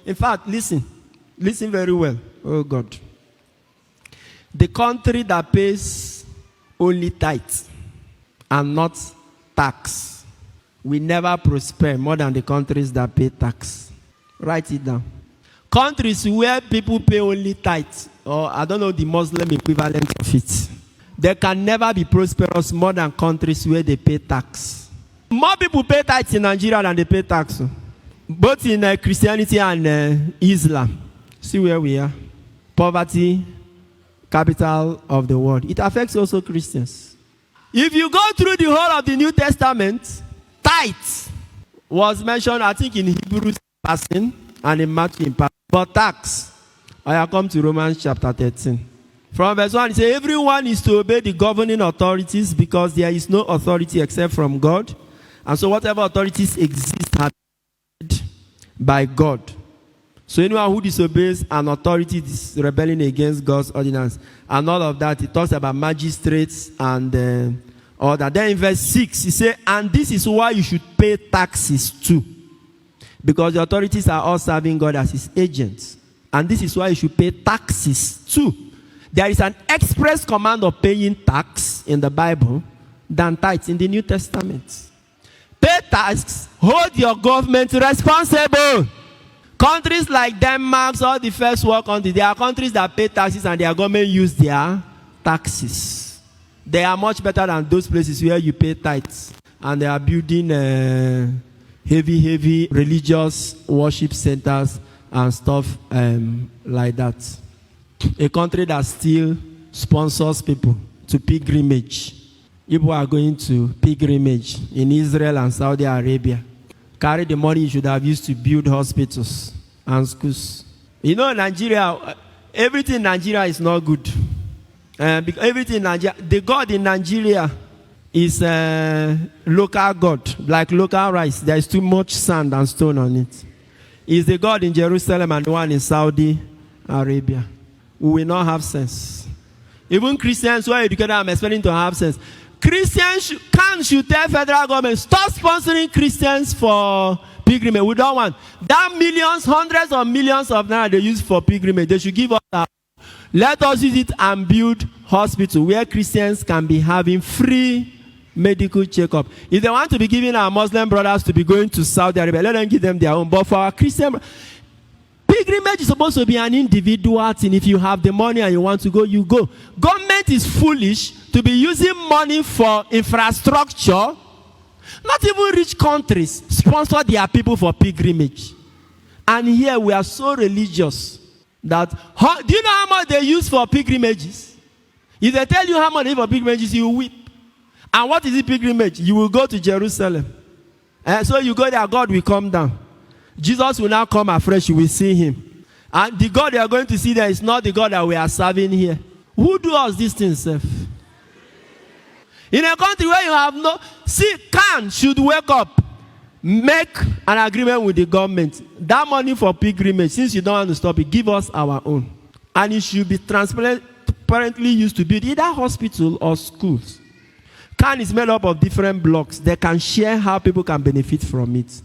in fact, listen very well. Oh God. The country that pays only tithe and not tax will never prosper more than the countries that pay tax. Write it down. Countries where people pay only tithe, or I don't know the Muslim equivalent of it, they can never be prosperous more than countries where they pay tax. More people pay tithe in Nigeria than they pay tax. Both in Christianity and Islam. See where we are. Poverty, capital of the world. It affects also Christians. If you go through the whole of the New Testament, tithe was mentioned, I think, in Hebrews passing and in Matthew in passing. But tax, I come to Romans chapter 13. From verse 1, it says, everyone is to obey the governing authorities because there is no authority except from God. And so whatever authorities exist are by God. So anyone who disobeys an authority is rebelling against God's ordinance. And all of that, it talks about magistrates and all that. Then in verse 6, he says, and this is why you should pay taxes too. Because the authorities are all serving God as his agents. And this is why you should pay taxes too. There is an express command of paying tax in the Bible than tithes in the New Testament. Pay tax, hold your government responsible. Countries like Denmark, all the first world countries, there are countries that pay taxes and their government use their taxes. They are much better than those places where you pay tithes and they are building heavy religious worship centers and stuff like that. A country that still sponsors people to pilgrimage. People are going to pilgrimage in Israel and Saudi Arabia. Carry the money you should have used to build hospitals and schools. You know, Nigeria, everything in Nigeria is not good. Because everything in Nigeria, the God in Nigeria is a local God, like local rice. There is too much sand and stone on it. Is the God in Jerusalem and the one in Saudi Arabia. We will not have sense. Even Christians who are educated, I'm expecting to have sense. Christians should tell federal government, stop sponsoring Christians for pilgrimage. We don't want that millions, hundreds of millions of naira they use for pilgrimage. They should give us that. Let us use it and build hospitals where Christians can be having free medical checkup. If they want to be giving our Muslim brothers to be going to Saudi Arabia, let them give them their own. But for our Christian, pilgrimage is supposed to be an individual thing. If you have the money and you want to go, you go. Government is foolish to be using money for infrastructure. Not even rich countries sponsor their people for pilgrimage. And here we are so religious that, do you know how much they use for pilgrimages? If they tell you how much they use for pilgrimages, you weep. And what is the pilgrimage? You will go to Jerusalem. And so you go there, God will come down. Jesus will now come afresh, you will see him. And the God you are going to see there is not the God that we are serving here. Who do us these things, self? In a country where you have no... See, should wake up, make an agreement with the government. That money for pilgrimage, since you don't want to stop it, give us our own. And it should be transparently used to build either hospital or schools. Is made up of different blocks. They can share how people can benefit from it.